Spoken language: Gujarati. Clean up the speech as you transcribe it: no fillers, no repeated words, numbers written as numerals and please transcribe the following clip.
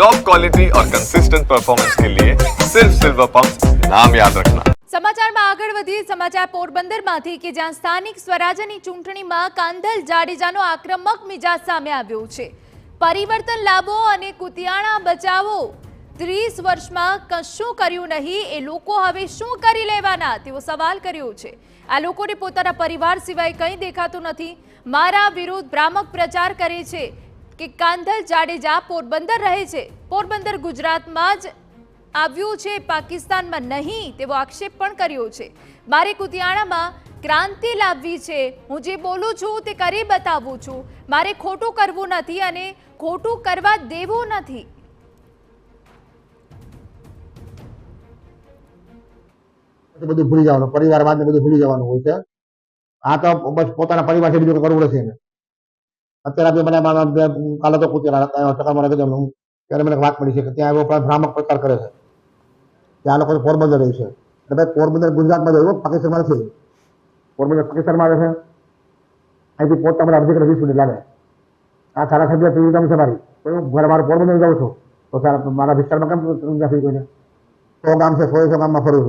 टॉप क्वालिटी और कंसिस्टेंट परफॉर्मेंस के लिए सिर्फ सिल्वर पंप नाम याद रखना। સમાચારમાં આગળ વધીએ સમાચાર પોરબંદરમાંથી કે જ્યાં સ્થાનિક સ્વરાજ્યની ચૂંટણીમાં કાંધલ જાડેજાનો આક્રમક મિજાજ સામે આવ્યો છે। પરિવર્તન લાવો અને કુતિયાણા બચાવો। 30 વર્ષમાં કશું કર્યું નહીં એ લોકો હવે શું કરી લેવાના તેવો સવાલ કર્યો છે। આ લોકોને પોતાના પરિવાર સિવાય કંઈ દેખાતું નથી। મારા વિરુદ્ધ ભ્રામક પ્રચાર કરે છે કે કાંધલ જાડેજા પોરબંદર રહે છે, પોરબંદર ગુજરાતમાં જ આવ્યું છે, પાકિસ્તાનમાં નહીં તેવો આક્ષેપ પણ કર્યો છે। મારે કુતિયાણામાં ક્રાંતિ લાવવી છે, હું જે બોલું છું તે કરી બતાવું છું, મારે ખોટું કરવું નથી અને ખોટું કરવા દેવું નથી। બધું ભૂલી જવાનું, પરિવારવાદ ને બધું ભૂલી જવાનું હોય છે। આ તો બસ પોતાના પરિવાર બીજું કંઈ કરવું નથી એને। અત્યારે મને કાલે તો કુતિયાણા ત્યારે મને વાત મળી છે કે ત્યાં એવો ભ્રામક પ્રચાર કરે છે કે આ લોકો પોરબંદર રહે છે। એટલે ભાઈ પોરબંદર ગુજરાતમાં રહ્યું, પાકિસ્તાનમાં નથી। પોરબંદર પાકિસ્તાનમાં આવે છે, અહીંથી પોતા મને અડધી 20 મિનિટ લાગે। આ ધારાસભ્ય સુવિધા છે મારી, ઘરે મારું પોરબંદર જાઉં છું તો મારા વિસ્તારમાં કેમ નથી કોઈને 100 ગામ છે, 100 ગામમાં ફરું છું।